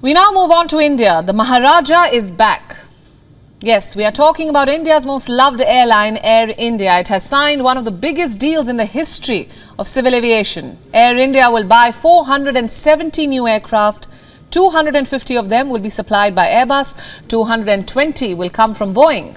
We now move on to India. The Maharaja is back. Yes, we are talking about India's most loved airline, Air India. It has signed one of the biggest deals in the history of civil aviation. Air India will buy 470 new aircraft. 250 of them will be supplied by Airbus. 220 will come from Boeing.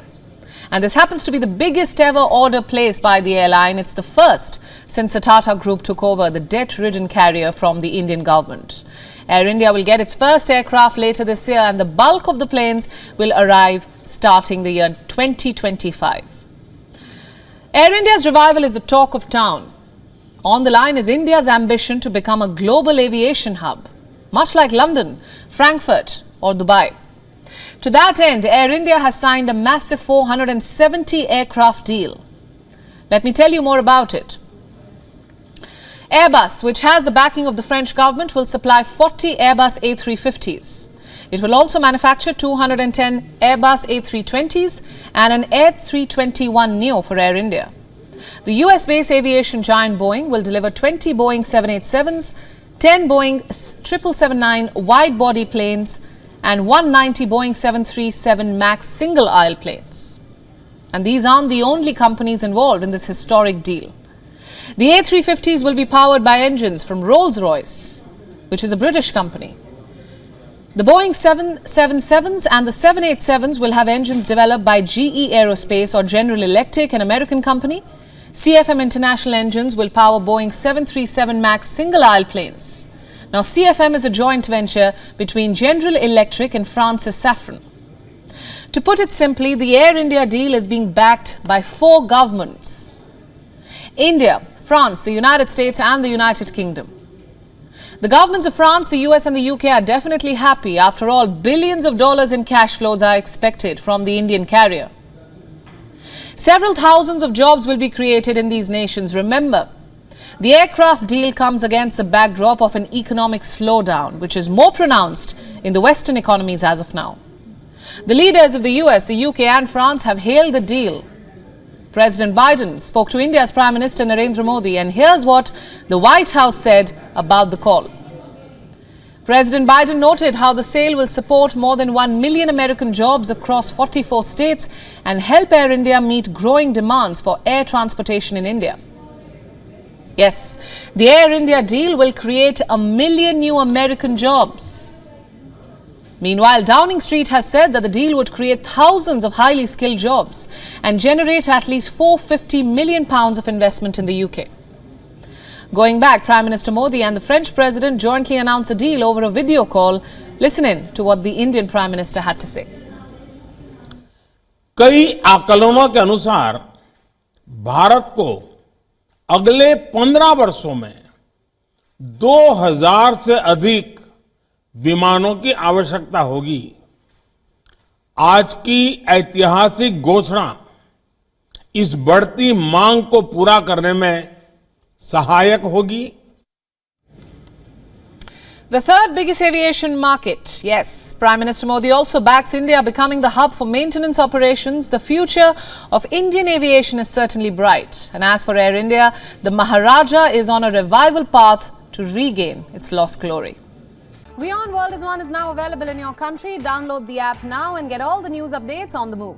And this happens to be the biggest ever order placed by the airline. It's the first since the Tata Group took over the debt-ridden carrier from the Indian government. Air India will get its first aircraft later this year, and the bulk of the planes will arrive starting the year 2025. Air India's revival is the talk of town. On the line is India's ambition to become a global aviation hub, much like London, Frankfurt or Dubai. To that end, Air India has signed a massive 470 aircraft deal. Let me tell you more about it. Airbus, which has the backing of the French government, will supply 40 Airbus A350s. It will also manufacture 210 Airbus A320s and an A321neo for Air India. The US-based aviation giant Boeing will deliver 20 Boeing 787s, 10 Boeing 777-9 wide-body planes and 190 Boeing 737 MAX single-aisle planes. And these aren't the only companies involved in this historic deal. The A350s will be powered by engines from Rolls-Royce, which is a British company. The Boeing 777s and the 787s will have engines developed by GE Aerospace or General Electric, an American company. CFM International engines will power Boeing 737 MAX single-aisle planes. Now, CFM is a joint venture between General Electric and Francis Safran. To put it simply, the Air India deal is being backed by 4 governments: India, France, the United States and the United Kingdom. The governments of France, the US and the UK are definitely happy. After all, billions of dollars in cash flows are expected from the Indian carrier. Several thousands of jobs will be created in these nations. Remember, the aircraft deal comes against the backdrop of an economic slowdown, which is more pronounced in the Western economies as of now. The leaders of the US, the UK and France have hailed the deal. President Biden spoke to India's Prime Minister Narendra Modi, and here's what the White House said about the call. President Biden noted how the sale will support more than 1 million American jobs across 44 states and help Air India meet growing demands for air transportation in India. Yes, the Air India deal will create 1 million new American jobs. Meanwhile, Downing Street has said that the deal would create thousands of highly skilled jobs and generate at least £450 million of investment in the UK. Going back, Prime Minister Modi and the French President jointly announced the deal over a video call. Listen in to what the Indian Prime Minister had to say. कई आकलनों के अनुसार भारत को अगले 15 वर्षों में 2000 से अधिक विमानों की आवश्यकता होगी। आज की ऐतिहासिक घोषणा इस बढ़ती मांग को पूरा करने में सहायक होगी। The third biggest aviation market. Yes, Prime Minister Modi also backs India becoming the hub for maintenance operations. The future of Indian aviation is certainly bright. And as for Air India, the Maharaja is on a revival path to regain its lost glory. WION World is now available in your country. Download the app now and get all the news updates on the move.